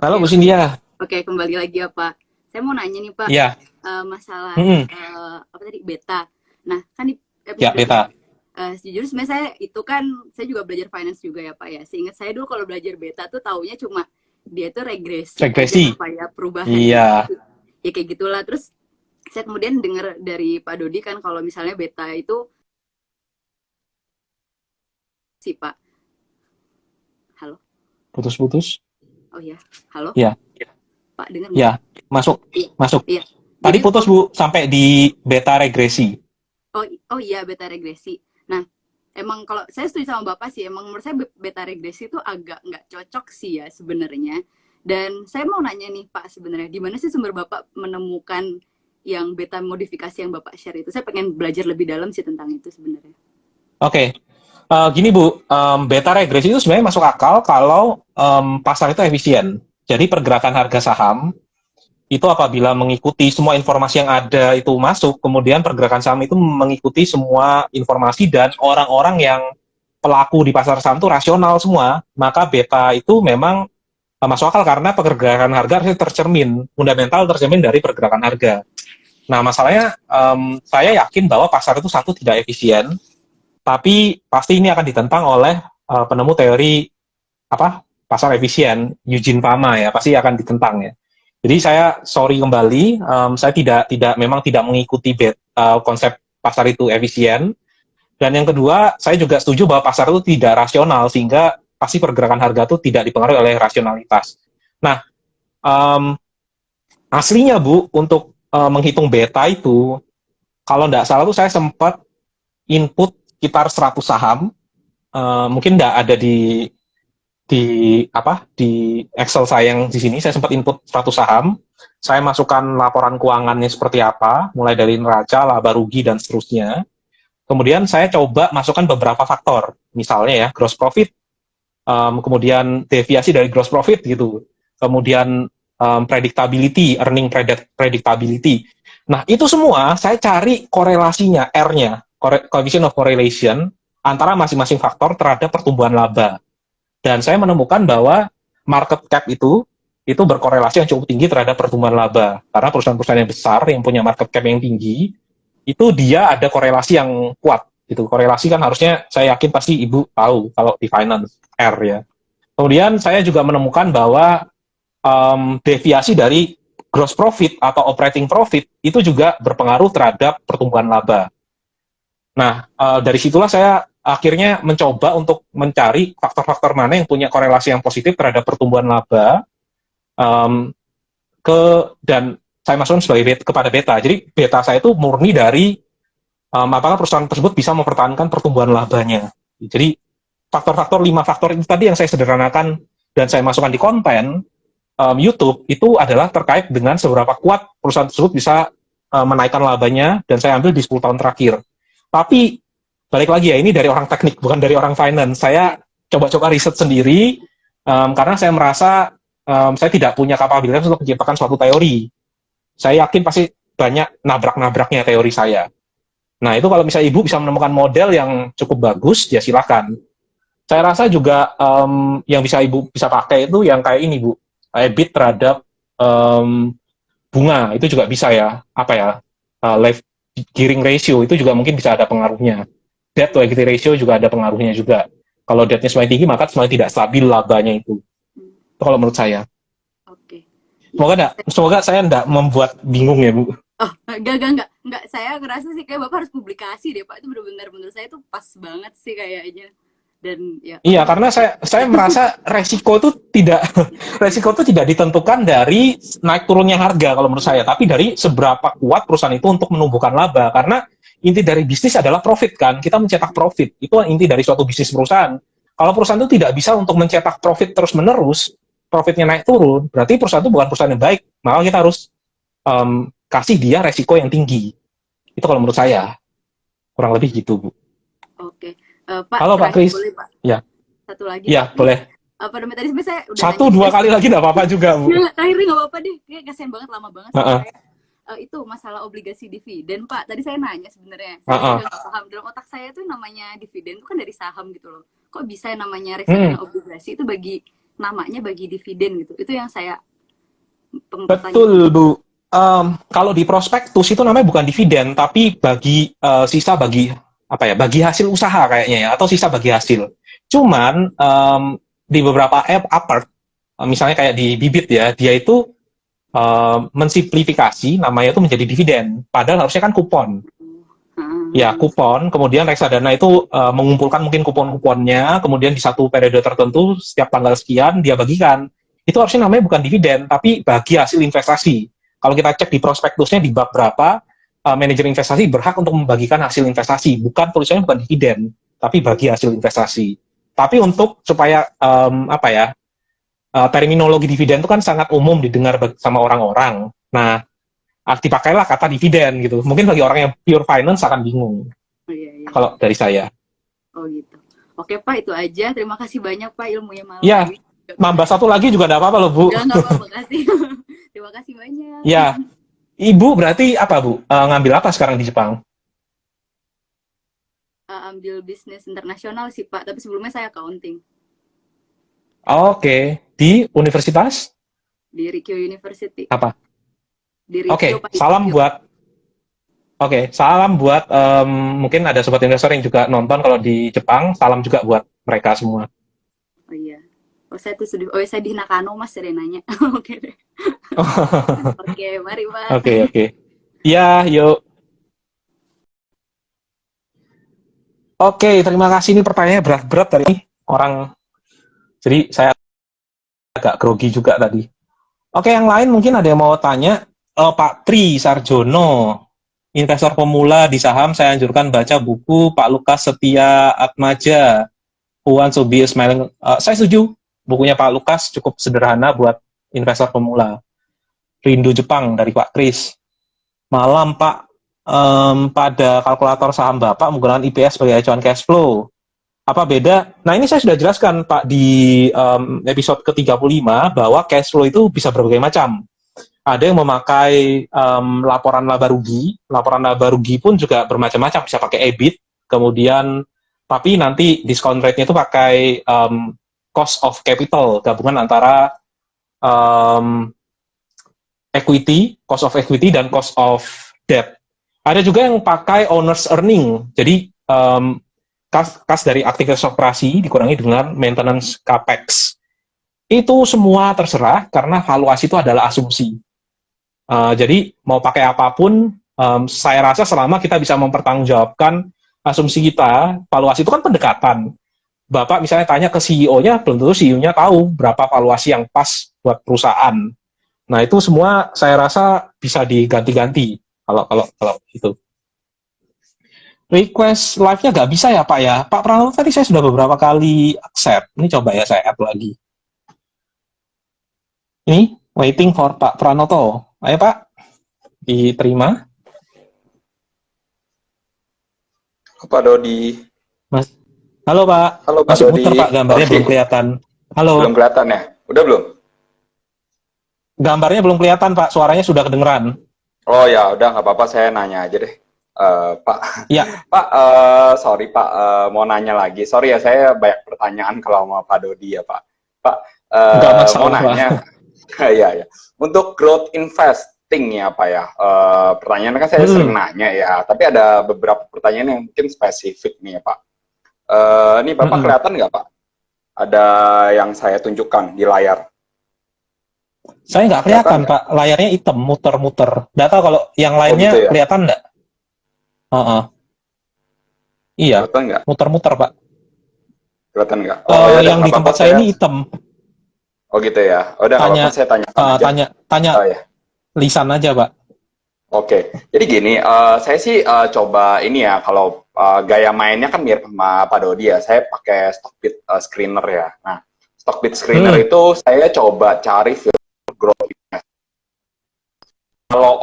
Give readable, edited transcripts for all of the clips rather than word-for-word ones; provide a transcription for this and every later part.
Halo Oke, Bu oke. Sindia. Oke, kembali lagi ya, Pak. Saya mau nanya nih, Pak, Iya, masalah mm-mm. apa tadi beta. Nah, kan di Ya episode beta. sejujurnya sebenarnya saya itu kan saya juga belajar finance juga ya, Pak ya. Seingat saya dulu kalau belajar beta tuh taunya cuma dia tuh regresi aja Regresi. tuh Pak ya, perubahan Iya. regresi. Ya kayak gitulah. Terus saya kemudian dengar dari Pak Dodi kan kalau misalnya beta itu si Pak. Halo. Putus-putus. Oh ya, halo. Iya, Pak dengar nggak? iya. Masuk, Iya. masuk. Iya. Tadi Jadi putus Bu sampai di beta regresi. oh, oh iya beta regresi. Nah, emang kalau saya setuju sama Bapak sih, emang menurut saya beta regresi itu agak nggak cocok sih ya sebenarnya. Dan saya mau nanya nih Pak sebenarnya, di mana sih sumber Bapak menemukan yang beta modifikasi yang Bapak share itu? Saya pengen belajar lebih dalam sih tentang itu sebenarnya. Oke. Gini Bu, beta regresi itu sebenarnya masuk akal kalau pasar itu efisien. Jadi pergerakan harga saham itu apabila mengikuti semua informasi yang ada itu masuk, kemudian pergerakan saham itu mengikuti semua informasi dan orang-orang yang pelaku di pasar saham itu rasional semua, maka beta itu memang masuk akal karena pergerakan harga harusnya tercermin, fundamental tercermin dari pergerakan harga. Nah, masalahnya saya yakin bahwa pasar itu satu tidak efisien, tapi pasti ini akan ditentang oleh penemu teori apa pasar efisien Eugene Fama ya, pasti akan ditentang ya. Jadi saya sorry kembali, saya tidak memang tidak mengikuti konsep pasar itu efisien. Dan yang kedua, saya juga setuju bahwa pasar itu tidak rasional sehingga pasti pergerakan harga itu tidak dipengaruhi oleh rasionalitas. Nah, um, aslinya Bu, untuk menghitung beta itu, kalau nggak salah tuh saya sempat input sekitar 100 saham, mungkin nggak ada di di Excel saya yang di sini. Saya sempat input 100 saham, saya masukkan laporan keuangannya seperti apa, mulai dari neraca, laba rugi dan seterusnya. Kemudian saya coba masukkan beberapa faktor, misalnya ya gross profit, kemudian deviasi dari gross profit gitu, kemudian predictability, earning predictability. Nah, itu semua saya cari korelasinya, R-nya, coefficient of correlation, antara masing-masing faktor terhadap pertumbuhan laba. Dan saya menemukan bahwa market cap itu berkorelasi yang cukup tinggi terhadap pertumbuhan laba. Karena perusahaan-perusahaan yang besar yang punya market cap yang tinggi, itu dia ada korelasi yang kuat. Gitu. Korelasi kan harusnya saya yakin pasti Ibu tahu kalau di finance, R ya. Kemudian saya juga menemukan bahwa deviasi dari gross profit atau operating profit itu juga berpengaruh terhadap pertumbuhan laba. Nah, dari situlah saya akhirnya mencoba untuk mencari faktor-faktor mana yang punya korelasi yang positif terhadap pertumbuhan laba, um, ke dan saya masukkan sebagai kepada beta. Jadi beta saya itu murni dari apakah perusahaan tersebut bisa mempertahankan pertumbuhan labanya. Jadi faktor-faktor 5 faktor itu tadi yang saya sederhanakan dan saya masukkan di konten YouTube itu adalah terkait dengan seberapa kuat perusahaan tersebut bisa menaikkan labanya dan saya ambil di 10 tahun terakhir. Tapi balik lagi ya, ini dari orang teknik bukan dari orang finance. Saya coba-coba riset sendiri karena saya merasa saya tidak punya kapabilitas untuk menciptakan suatu teori. Saya yakin pasti banyak nabrak-nabraknya teori saya. Nah, itu kalau misalnya Ibu bisa menemukan model yang cukup bagus, ya silakan. Saya rasa juga yang bisa Ibu bisa pakai itu yang kayak ini, Bu. EBIT terhadap um, bunga, itu juga bisa ya. Apa ya, life gearing ratio, itu juga mungkin bisa ada pengaruhnya. Debt to equity ratio juga ada pengaruhnya juga. Kalau debt-nya semakin tinggi, maka semakin tidak stabil labanya itu. Hmm, Itu kalau menurut saya. Oke. Ya, Semoga saya tidak membuat bingung ya, Bu. oh, enggak. Saya ngerasa sih kayak Bapak harus publikasi deh, Pak. Itu benar-benar menurut saya itu pas banget sih kayaknya. Dan ya, Iya, oke. karena saya merasa resiko itu tidak resiko itu tidak ditentukan dari naik turunnya harga kalau menurut saya, tapi dari seberapa kuat perusahaan itu untuk menumbuhkan laba. Karena inti dari bisnis adalah profit kan, kita mencetak profit. Itu inti dari suatu bisnis perusahaan. Kalau perusahaan itu tidak bisa untuk mencetak profit terus-menerus, profitnya naik turun, berarti perusahaan itu bukan perusahaan yang baik. Maka kita harus kasih dia resiko yang tinggi. Itu kalau menurut saya, kurang lebih gitu, Bu. Oke. Pak, Halo Pak terakhir Kris. boleh, Pak? Ya, Satu lagi, ya Pak, please. boleh. Apa namanya tadi sebenarnya saya udah nanya Satu dua juga kali sih. lagi nggak apa-apa juga, Bu. Nggak, terakhir nggak apa-apa deh. Kayak kasihan banget, lama banget soalnya Heeh, saya. Itu masalah obligasi dividen, Pak. Tadi saya nanya sebenarnya. Saya masih heeh. agak nggak paham. Dalam otak saya tuh namanya dividen itu kan dari saham gitu loh. Kok bisa yang namanya reksadana Hmm, obligasi itu bagi namanya bagi dividen gitu. Itu yang saya Betul, Bu. Kalau di prospektus itu namanya bukan dividen, tapi bagi sisa bagi apa ya, bagi hasil usaha kayaknya ya, atau sisa bagi hasil. Cuman di beberapa app apart, misalnya kayak di Bibit ya, dia itu mensimplifikasi namanya itu menjadi dividen. Padahal harusnya kan kupon. Ya, kupon, kemudian reksadana itu mengumpulkan mungkin kupon-kuponnya, kemudian di satu periode tertentu, setiap tanggal sekian, dia bagikan. Itu harusnya namanya bukan dividen, tapi bagi hasil investasi. Kalau kita cek di prospektusnya di bab berapa, manajer investasi berhak untuk membagikan hasil investasi. Bukan tulisannya bukan dividen, tapi bagi hasil investasi. Tapi untuk supaya apa ya, terminologi dividen itu kan sangat umum didengar sama orang-orang. Nah, dipakailah kata dividen gitu. Mungkin bagi orang yang pure finance akan bingung. Oh, iya. Kalau dari saya. Oh gitu. Oke Pak, itu aja. Terima kasih banyak Pak ilmunya malam Ya, ini. nambah satu lagi juga tidak apa-apa loh, Bu. Enggak apa-apa, makasih. Terima kasih banyak. Ya, Ibu berarti apa, Bu? Ngambil apa sekarang di Jepang? Ambil bisnis internasional sih Pak, tapi sebelumnya saya accounting Oke, di universitas di Rikyo University. apa? Di Rikyo Oke, Pak, di salam Tokyo. buat salam buat mungkin ada sobat investor yang juga nonton kalau di Jepang. Salam juga buat mereka semua. Oh iya. Oh saya tuh sudah, saya di Nakano Mas Serenanya. Oke deh. Oke, mari Pak. Oke. Ya, yuk. Oke, terima kasih. Ini pertanyaannya berat-berat dari orang. Jadi saya agak grogi juga tadi. Oke, yang lain mungkin ada yang mau tanya. Pak Tri Sarjono, investor pemula di saham, saya anjurkan baca buku Pak Lukas Setia Atmaja, Who Wants to be a Smiling. Saya setuju, bukunya Pak Lukas cukup sederhana buat investor pemula. Rindu Jepang dari Pak Kris. Malam Pak, pada kalkulator saham Bapak menggunakan IPS sebagai acuan cash flow. Apa beda? Nah, ini saya sudah jelaskan Pak di episode ke-35 bahwa cash flow itu bisa berbagai macam. Ada yang memakai laporan laba rugi pun juga bermacam-macam, bisa pakai EBIT, kemudian tapi nanti discount rate-nya itu pakai cost of capital, gabungan antara cost of equity dan cost of debt. Ada juga yang pakai owner's earning, jadi kas dari aktivitas operasi dikurangi dengan maintenance capex. Itu semua terserah karena valuasi itu adalah asumsi. Jadi mau pakai apapun, saya rasa selama kita bisa mempertanggungjawabkan asumsi kita, valuasi itu kan pendekatan. Bapak misalnya tanya ke CEO-nya, belum tentu CEO-nya tahu berapa valuasi yang pas buat perusahaan. Nah itu semua saya rasa bisa diganti-ganti kalau itu. Request live-nya nggak bisa ya Pak ya? Pak Pranoto tadi saya sudah beberapa kali accept. Ini coba ya saya add lagi. Ini waiting for Pak Pranoto. Ayo Pak, diterima. Pak Dodi. Mas, halo Pak. Halo Pak Masih Dodi. muter Pak, gambarnya belum kelihatan. Halo. Belum kelihatan ya? Udah belum? Gambarnya belum kelihatan Pak, suaranya sudah kedengeran. Oh ya, udah nggak apa-apa, saya nanya aja deh. Pak, Ya. Pak, sorry Pak, mau nanya lagi. Sorry ya, saya banyak pertanyaan kalau sama Pak Dodi ya Pak. Pak, mau nanya, ya. Untuk growth investing ya Pak ya. Pertanyaan kan saya sering nanya ya, tapi ada beberapa pertanyaan yang mungkin spesifik nih ya Pak. Ini Bapak kelihatan nggak Pak? Ada yang saya tunjukkan di layar. Saya nggak kelihatan Pak, layarnya hitam, muter-muter. Nggak tahu kalau yang lainnya gitu ya? kelihatan nggak? Iya, muter-muter Pak. Kelihatan nggak? Yang di tempat saya ini hitam. Oh gitu ya. Udah nggak apa-apa, saya tanya ya. lisan aja Pak. Oke. Jadi gini, saya sih coba ini ya, kalau gaya mainnya kan mirip sama Pak Dodi ya. Saya pakai Stockbit screener ya. Nah, Stockbit screener itu saya coba cari growth investing. Kalau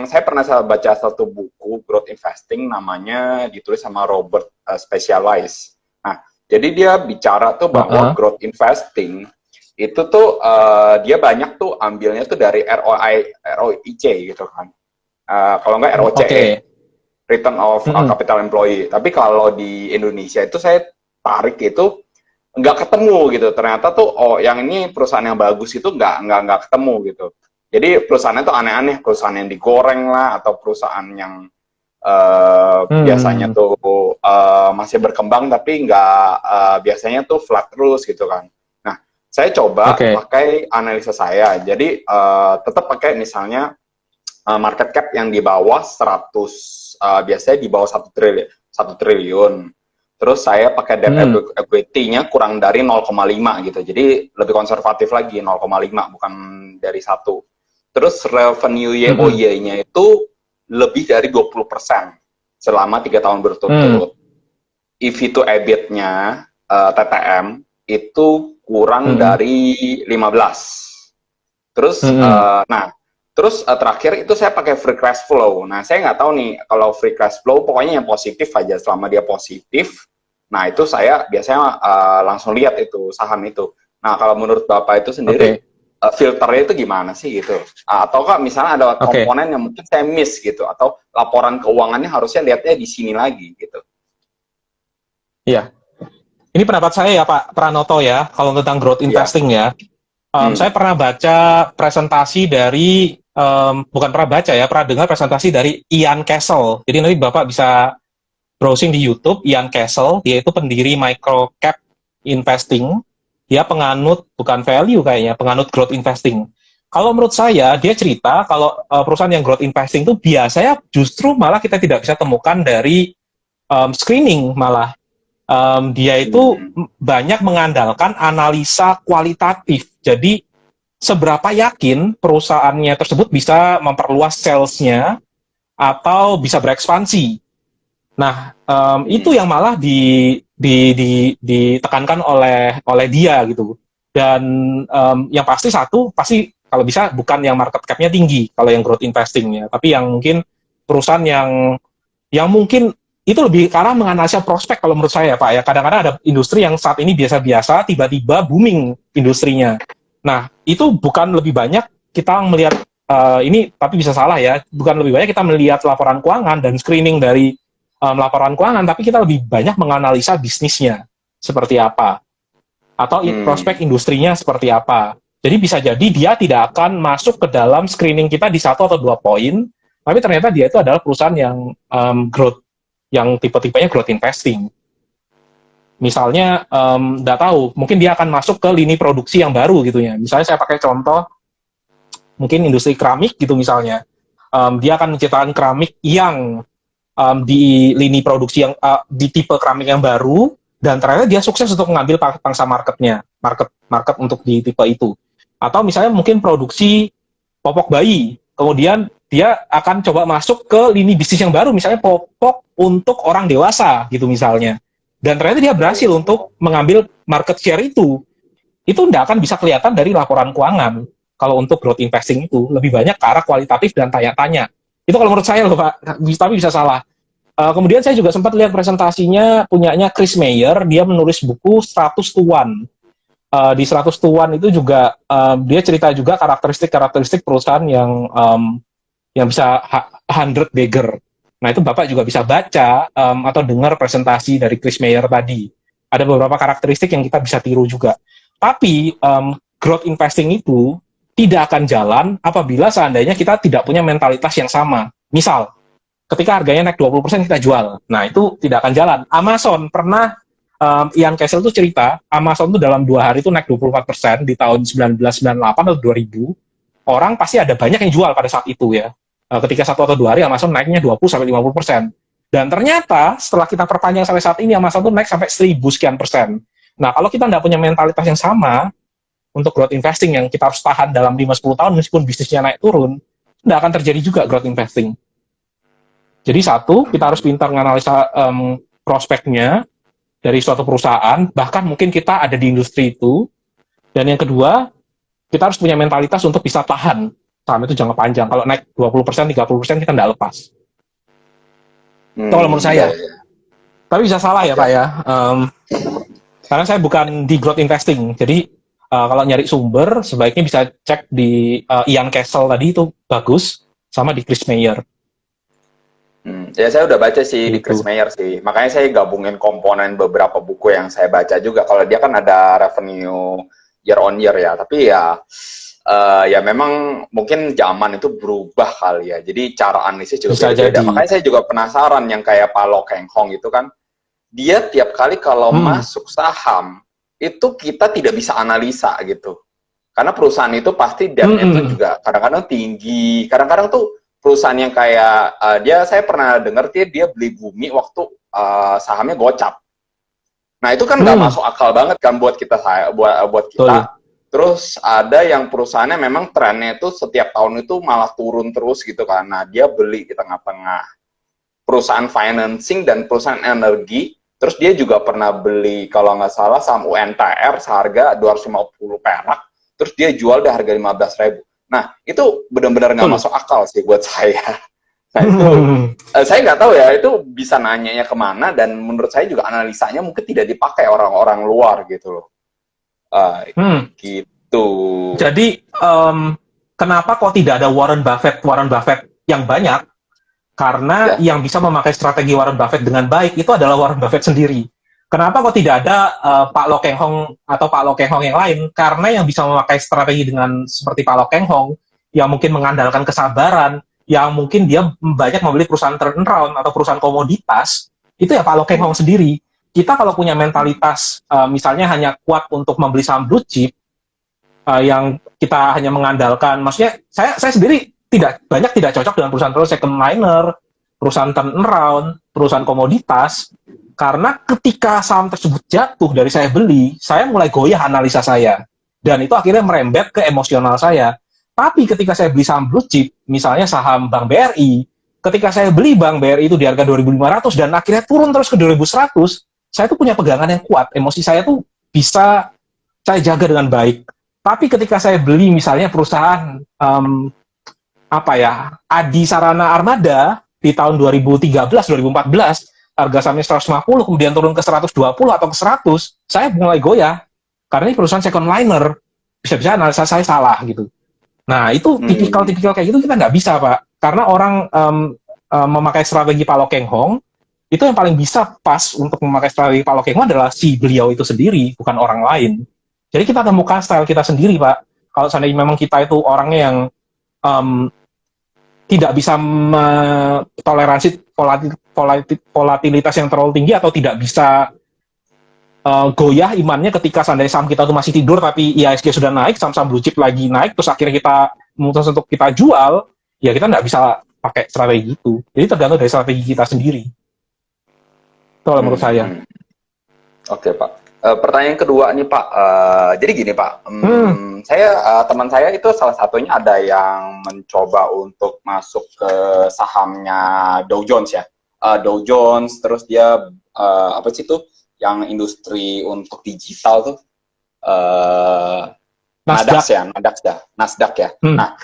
saya pernah baca satu buku growth investing, namanya ditulis sama Robert Specialized. Nah, jadi dia bicara tuh bahwa growth investing itu tuh dia banyak tuh ambilnya tuh dari ROIC gitu kan. Kalau nggak ROCE, Return of Capital Employee. Tapi kalau di Indonesia itu saya tarik itu nggak ketemu gitu. Ternyata tuh oh yang ini perusahaan yang bagus itu nggak ketemu gitu. Jadi perusahaannya tuh aneh-aneh, perusahaan yang digoreng lah atau perusahaan yang biasanya tuh masih berkembang tapi nggak biasanya tuh flat terus gitu kan. Nah, saya coba pakai analisa saya. Jadi tetap pakai misalnya market cap yang di bawah 100, biasanya di bawah 1 triliun. Terus saya pakai debt equity-nya kurang dari 0,5 gitu. Jadi lebih konservatif lagi, 0,5 bukan dari 1. Terus revenue YoY-nya itu lebih dari 20% selama 3 tahun berturut-turut. EV to EBIT-nya TTM itu kurang dari 15. Terus terus terakhir itu saya pakai free cash flow. Nah, saya nggak tahu nih kalau free cash flow pokoknya yang positif aja. Selama dia positif, nah itu saya biasanya langsung lihat itu saham itu. Nah, kalau menurut Bapak itu sendiri filternya itu gimana sih gitu? Ataukah misalnya ada komponen yang mungkin saya miss gitu, atau laporan keuangannya harusnya lihatnya di sini lagi gitu? Iya, ini pendapat saya ya Pak Pranoto ya, kalau tentang growth investing ya. Saya pernah baca presentasi dari, bukan pernah baca ya, pernah dengar presentasi dari Ian Castle. Jadi nanti Bapak bisa browsing di YouTube, Ian Castle, dia itu pendiri microcap investing. Dia penganut, bukan value kayaknya, penganut growth investing. Kalau menurut saya, dia cerita kalau perusahaan yang growth investing itu biasanya justru malah kita tidak bisa temukan dari screening malah. Dia itu banyak mengandalkan analisa kualitatif. Jadi, seberapa yakin perusahaannya tersebut bisa memperluas sales-nya atau bisa berekspansi. Nah, itu yang malah ditekankan oleh dia gitu. Dan yang pasti pasti kalau bisa bukan yang market cap-nya tinggi kalau yang growth investing-nya, tapi yang mungkin perusahaan yang mungkin itu lebih karena menganalisa prospek kalau menurut saya Pak ya. Kadang-kadang ada industri yang saat ini biasa-biasa tiba-tiba booming industrinya. Nah, itu bukan lebih banyak kita melihat ini, tapi bisa salah ya, bukan lebih banyak kita melihat laporan keuangan dan screening dari laporan keuangan, tapi kita lebih banyak menganalisa bisnisnya seperti apa, atau prospek industrinya seperti apa. Jadi bisa jadi dia tidak akan masuk ke dalam screening kita di 1 atau 2 poin, tapi ternyata dia itu adalah perusahaan yang growth, yang tipe-tipenya growth investing. Misalnya, nggak tahu, mungkin dia akan masuk ke lini produksi yang baru gitu ya. Misalnya saya pakai contoh, mungkin industri keramik gitu misalnya. Dia akan menciptakan keramik yang di lini produksi yang di tipe keramik yang baru, dan ternyata dia sukses untuk mengambil pangsa market untuk di tipe itu. Atau misalnya mungkin produksi popok bayi, kemudian dia akan coba masuk ke lini bisnis yang baru, misalnya popok untuk orang dewasa gitu misalnya. Dan ternyata dia berhasil untuk mengambil market share itu. Itu tidak akan bisa kelihatan dari laporan keuangan. Kalau untuk growth investing itu lebih banyak ke arah kualitatif dan tanya-tanya. Itu kalau menurut saya loh Pak, tapi bisa salah. Kemudian saya juga sempat lihat presentasinya punyanya Chris Mayer, dia menulis buku 100 to 1. Di 100 to 1 itu juga dia cerita juga karakteristik perusahaan yang bisa 100 bagger. Nah, itu Bapak juga bisa baca atau dengar presentasi dari Chris Mayer tadi. Ada beberapa karakteristik yang kita bisa tiru juga. Tapi growth investing itu tidak akan jalan apabila seandainya kita tidak punya mentalitas yang sama. Misal, ketika harganya naik 20% kita jual. Nah, itu tidak akan jalan. Amazon pernah, Ian Castle itu cerita, Amazon itu dalam 2 hari itu naik 24% di tahun 1998 atau 2000. Orang pasti ada banyak yang jual pada saat itu ya. Ketika 1 atau 2 hari Amazon naiknya 20-50%. Dan ternyata setelah kita perpanjang sampai saat ini Amazon itu naik sampai 1000 sekian persen. Nah, kalau kita tidak punya mentalitas yang sama untuk growth investing yang kita harus tahan dalam 5-10 tahun meskipun bisnisnya naik turun, tidak akan terjadi juga growth investing. Jadi satu, kita harus pintar menganalisa prospeknya dari suatu perusahaan, bahkan mungkin kita ada di industri itu. Dan yang kedua, kita harus punya mentalitas untuk bisa tahan saham itu jangka panjang. Kalau naik 20%, 30% kita tidak lepas. Itu kalau menurut saya. Tapi bisa salah ya Pak ya. Karena saya bukan di growth investing. Jadi kalau nyari sumber, sebaiknya bisa cek di Ian Castle tadi itu bagus, sama di Chris Mayer. Ya saya udah baca sih di Chris Gitu. Mayer sih. Makanya saya gabungin komponen beberapa buku yang saya baca juga. Kalau dia kan ada revenue year on year ya. Tapi ya ya memang mungkin zaman itu berubah kali ya. Jadi cara analisis juga Bisa beda-beda. jadi. Makanya saya juga penasaran yang kayak Pak Lo Keng Hong itu kan. Dia tiap kali kalau masuk saham itu kita tidak bisa analisa gitu. Karena perusahaan itu pasti debt-nya itu juga kadang-kadang tinggi. Kadang-kadang tuh perusahaan yang kayak saya pernah dengar dia beli bumi waktu sahamnya gocap. Nah itu kan nggak masuk akal banget kan buat kita buat kita. Terus ada yang perusahaannya memang trennya itu setiap tahun itu malah turun terus gitu kan. Nah dia beli di tengah-tengah perusahaan financing dan perusahaan energi. Terus dia juga pernah beli kalau nggak salah saham UNTR seharga 250 perak. Terus dia jual di harga 15.000. Nah, itu benar-benar nggak masuk akal sih buat saya. Nah, itu saya nggak tahu ya, itu bisa nanyanya kemana, dan menurut saya juga analisanya mungkin tidak dipakai orang-orang luar gitu loh. Gitu. Jadi, kenapa kok tidak ada Warren Buffett yang banyak? Karena yang bisa memakai strategi Warren Buffett dengan baik itu adalah Warren Buffett sendiri. Kenapa kok tidak ada Pak Lo Keng Hong atau Pak Lo Keng Hong yang lain? Karena yang bisa memakai strategi dengan seperti Pak Lo Keng Hong, yang mungkin mengandalkan kesabaran, yang mungkin dia banyak membeli perusahaan turnaround atau perusahaan komoditas, itu ya Pak Lo Keng Hong sendiri. Kita kalau punya mentalitas, misalnya hanya kuat untuk membeli saham blue chip, yang kita hanya mengandalkan, maksudnya saya sendiri tidak cocok dengan perusahaan second liner, perusahaan turnaround, perusahaan komoditas. Karena ketika saham tersebut jatuh dari saya beli, saya mulai goyah analisa saya. Dan itu akhirnya merembet ke emosional saya. Tapi ketika saya beli saham blue chip, misalnya saham Bank BRI, ketika saya beli Bank BRI itu di harga 2.500 dan akhirnya turun terus ke 2.100, saya tuh punya pegangan yang kuat. Emosi saya tuh bisa saya jaga dengan baik. Tapi ketika saya beli misalnya perusahaan, Adi Sarana Armada di tahun 2013-2014, harga sahamnya 150, kemudian turun ke 120 atau ke 100, saya mulai goyah. Karena ini perusahaan second liner, bisa-bisa analisa saya salah gitu. Nah, itu tipikal-tipikal kayak gitu kita nggak bisa, Pak. Karena orang memakai strategi Pak Lo Keng Hong, itu yang paling bisa pas untuk memakai strategi Pak Lo Keng Hong adalah si beliau itu sendiri, bukan orang lain. Jadi kita temukan style kita sendiri, Pak. Kalau seandainya memang kita itu orangnya yang tidak bisa toleransi volatilitas yang terlalu tinggi atau tidak bisa goyah imannya ketika seandainya saham kita itu masih tidur tapi IHSG sudah naik, saham-saham blue chip lagi naik, terus akhirnya kita memutuskan untuk kita jual, ya kita nggak bisa pakai strategi itu. Jadi tergantung dari strategi kita sendiri. Itu kalau menurut saya. Oke, Pak. Pertanyaan kedua nih, Pak. Jadi gini, Pak. Teman saya itu salah satunya ada yang mencoba untuk masuk ke sahamnya Dow Jones ya. Dow Jones, terus dia apa sih tuh yang industri untuk digital tuh? Nasdaq ya. Nah,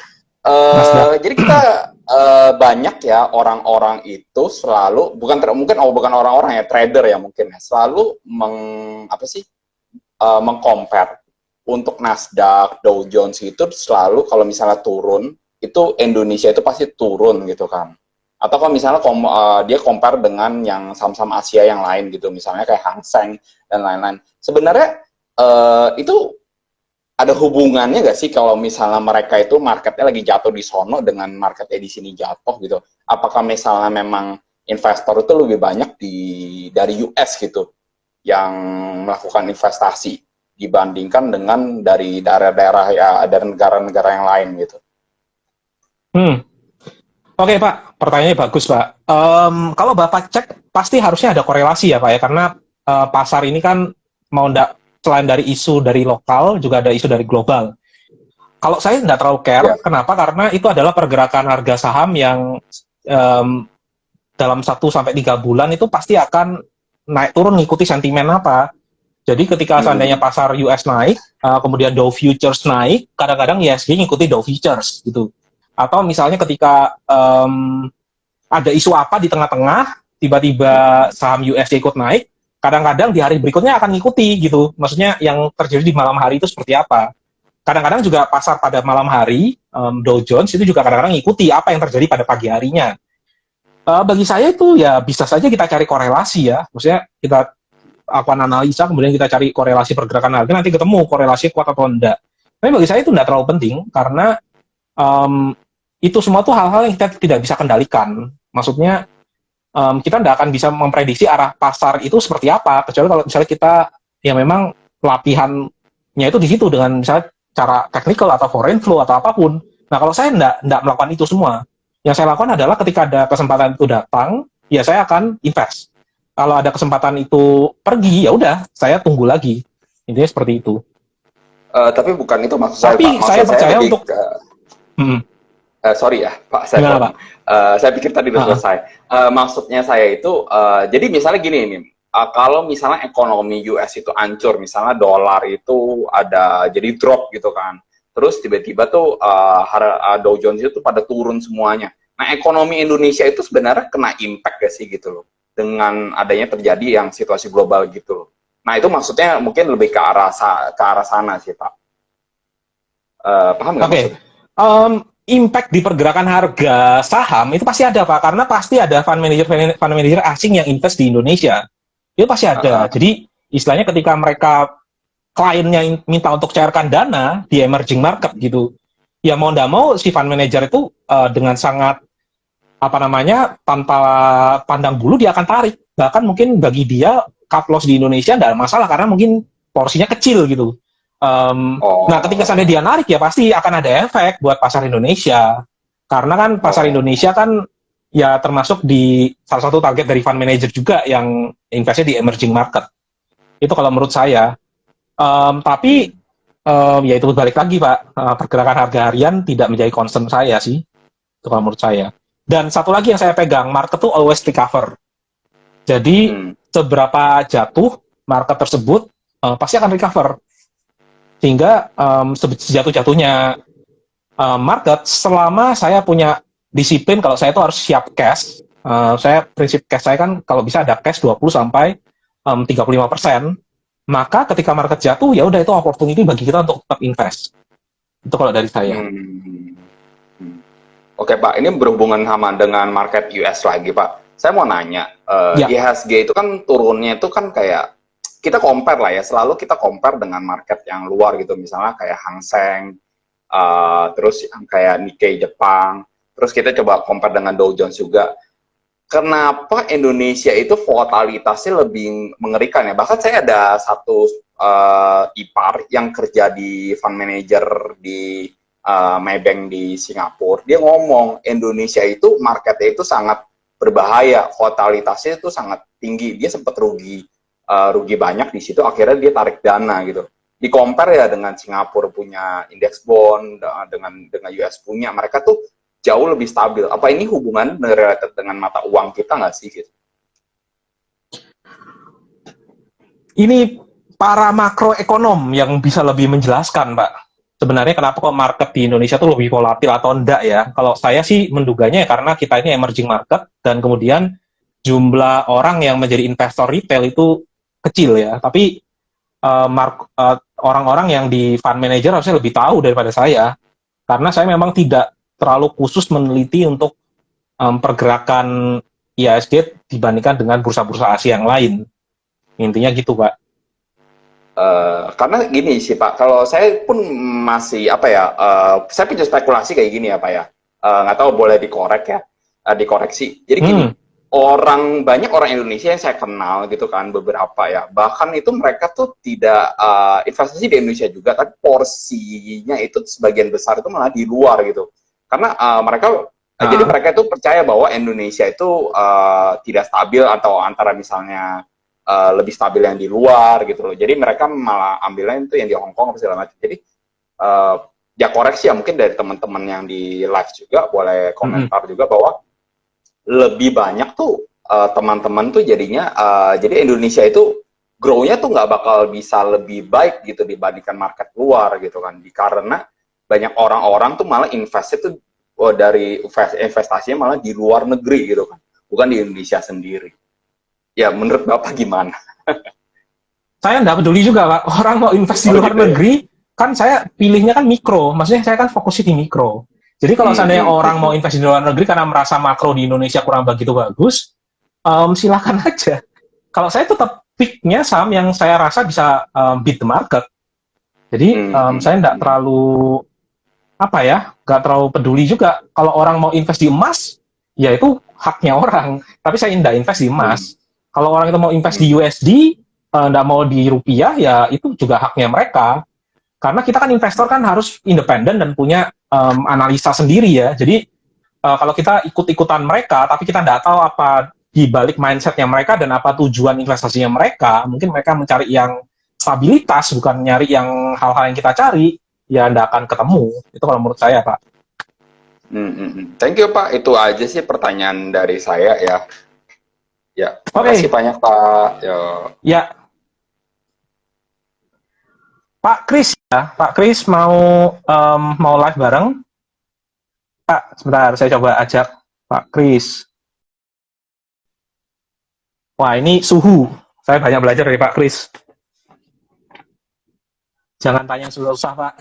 jadi kita banyak ya orang-orang itu selalu bukan orang-orang ya, trader ya mungkin ya, selalu mengcompare untuk Nasdaq, Dow Jones itu selalu kalau misalnya turun itu Indonesia itu pasti turun gitu kan. Atau kalau misalnya dia compare dengan yang saham-saham Asia yang lain gitu, misalnya kayak Hang Seng dan lain-lain. Sebenarnya itu ada hubungannya nggak sih kalau misalnya mereka itu marketnya lagi jatuh di sono dengan marketnya di sini jatuh gitu? Apakah misalnya memang investor itu lebih banyak dari US gitu yang melakukan investasi dibandingkan dengan dari daerah-daerah ya, dari negara-negara yang lain gitu? Oke, Pak, pertanyaannya bagus, Pak. Kalau Bapak cek pasti harusnya ada korelasi ya, Pak ya, karena pasar ini kan mau ndak, selain dari isu dari lokal, juga ada isu dari global. Kalau saya nggak terlalu care, kenapa? Karena itu adalah pergerakan harga saham yang dalam 1-3 bulan itu pasti akan naik turun ngikuti sentimen apa. Jadi ketika seandainya pasar US naik, kemudian Dow Futures naik, kadang-kadang IHSG ngikuti Dow Futures gitu. Atau misalnya ketika ada isu apa di tengah-tengah, tiba-tiba saham USD ikut naik, kadang-kadang di hari berikutnya akan ngikuti gitu. Maksudnya yang terjadi di malam hari itu seperti apa. Kadang-kadang juga pasar pada malam hari, Dow Jones itu juga kadang-kadang ngikuti apa yang terjadi pada pagi harinya. Bagi saya itu ya bisa saja kita cari korelasi ya. Maksudnya kita lakukan analisa, kemudian kita cari korelasi pergerakan harga, nanti ketemu korelasi kuat atau enggak. Tapi bagi saya itu tidak terlalu penting, karena um, itu semua tuh hal-hal yang kita tidak bisa kendalikan. Maksudnya kita tidak akan bisa memprediksi arah pasar itu seperti apa, kecuali kalau misalnya kita ya memang pelatihannya itu di situ dengan misalnya cara technical atau foreign flow atau apapun. Nah kalau saya tidak melakukan itu semua. Yang saya lakukan adalah ketika ada kesempatan itu datang, ya saya akan invest. Kalau ada kesempatan itu pergi, ya udah, saya tunggu lagi. Intinya seperti itu. Tapi bukan itu maksud saya, Pak. Tapi Maksud saya percaya lebih untuk sorry ya, Pak, saya gimana, potong. Pak? Saya pikir tadi udah selesai. Maksudnya saya itu, jadi misalnya gini nih, kalau misalnya ekonomi US itu hancur, misalnya dolar itu ada jadi drop gitu kan, terus tiba-tiba tuh Dow Jones itu pada turun semuanya. Nah, ekonomi Indonesia itu sebenarnya kena impact gak sih gitu loh, dengan adanya terjadi yang situasi global gitu loh. Nah, itu maksudnya mungkin lebih ke arah sana sih, Pak. Paham nggak Oke. maksudnya? Impact di pergerakan harga saham itu pasti ada, Pak, karena pasti ada fund manager asing yang invest di Indonesia. Itu pasti ada. Jadi istilahnya ketika mereka kliennya minta untuk cairkan dana di emerging market gitu, ya mau nggak mau si fund manager itu dengan sangat apa namanya tanpa pandang bulu dia akan tarik. Bahkan mungkin bagi dia cut loss di Indonesia tidak ada masalah karena mungkin porsinya kecil gitu. Nah, ketika sana dia narik ya pasti akan ada efek buat pasar Indonesia. Karena kan pasar Indonesia kan ya termasuk di salah satu target dari fund manager juga yang investnya di emerging market. Itu kalau menurut saya. Tapi ya itu balik lagi, Pak. Pergerakan harga harian tidak menjadi concern saya sih. Itu kalau menurut saya. Dan satu lagi yang saya pegang, market tuh always recover. Jadi seberapa jatuh market tersebut pasti akan recover. Sehingga sejatuh-jatuhnya market, selama saya punya disiplin kalau saya itu harus siap cash. Saya prinsip cash saya kan kalau bisa ada cash 20 sampai 35%. Maka ketika market jatuh ya udah itu opportunity bagi kita untuk tetap invest. Itu kalau dari saya. Oke, Pak, ini berhubungan sama dengan market US lagi, Pak. Saya mau nanya, IHSG itu kan turunnya itu kan kayak kita compare lah ya, selalu kita compare dengan market yang luar gitu, misalnya kayak Hang Seng, terus yang kayak Nikkei Jepang, terus kita coba compare dengan Dow Jones juga. Kenapa Indonesia itu volatilitasnya lebih mengerikan ya? Bahkan saya ada satu ipar yang kerja di fund manager di Maybank di Singapura. Dia ngomong Indonesia itu marketnya itu sangat berbahaya, volatilitasnya itu sangat tinggi. Dia sempat rugi banyak di situ. Akhirnya dia tarik dana gitu. Di compare ya dengan Singapura punya index bond, dengan US punya, mereka tuh jauh lebih stabil. Apa ini hubungan related dengan mata uang kita nggak sih? Gitu? Ini para makroekonom yang bisa lebih menjelaskan, Pak. Sebenarnya kenapa kok market di Indonesia tuh lebih volatil atau enggak ya? Kalau saya sih menduganya ya karena kita ini emerging market dan kemudian jumlah orang yang menjadi investor retail itu kecil ya. Tapi orang-orang yang di fund manager harusnya lebih tahu daripada saya. Karena saya memang tidak terlalu khusus meneliti untuk pergerakan IHSG dibandingkan dengan bursa-bursa Asia yang lain. Intinya gitu, Pak. Karena gini sih, Pak, kalau saya pun masih apa ya, saya punya spekulasi kayak gini ya, Pak ya, nggak tahu boleh dikoreksi. Jadi gini, banyak orang Indonesia yang saya kenal gitu kan, beberapa ya, bahkan itu mereka tuh tidak investasi di Indonesia juga, tapi porsinya itu sebagian besar itu malah di luar gitu. Karena jadi mereka itu percaya bahwa Indonesia itu tidak stabil atau antara misalnya lebih stabil yang di luar gitu loh. Jadi mereka malah ambilnya itu yang di Hong Kong apa segala macam. Jadi ya koreksi ya mungkin dari teman-teman yang di live juga boleh komentar juga bahwa lebih banyak tuh teman-teman tuh jadinya jadi Indonesia itu grow-nya tuh nggak bakal bisa lebih baik gitu dibandingkan market luar gitu kan. Karena banyak orang-orang tuh malah investasi tuh dari investasinya malah di luar negeri gitu kan, bukan di Indonesia sendiri. Ya, menurut Bapak gimana? Saya nggak peduli juga, Pak. Orang mau invest di luar negeri, kan saya pilihnya kan mikro. Maksudnya saya kan fokusnya di mikro. Jadi kalau seandainya orang mau invest di luar negeri karena merasa makro di Indonesia kurang begitu bagus, silakan aja. Kalau saya tetap pick-nya saham yang saya rasa bisa beat the market. Jadi saya nggak terlalu nggak terlalu peduli juga. Kalau orang mau invest di emas, ya itu haknya orang. Tapi saya nggak invest di emas. Kalau orang itu mau invest di USD, nggak mau di rupiah, ya itu juga haknya mereka. Karena kita kan investor kan harus independen dan punya analisa sendiri ya. Jadi kalau kita ikut-ikutan mereka, tapi kita nggak tahu apa di balik mindsetnya mereka dan apa tujuan investasinya mereka, mungkin mereka mencari yang stabilitas, bukan nyari yang hal-hal yang kita cari, ya nggak akan ketemu. Itu kalau menurut saya, Pak. Thank you, Pak. Itu aja sih pertanyaan dari saya ya. Ya, terima kasih banyak, Pak. Ya. Pak Kris ya, Pak Kris mau live bareng? Pak, sebentar, saya coba ajak Pak Kris. Wah, ini suhu. Saya banyak belajar dari Pak Kris. Jangan tanya susah, Pak.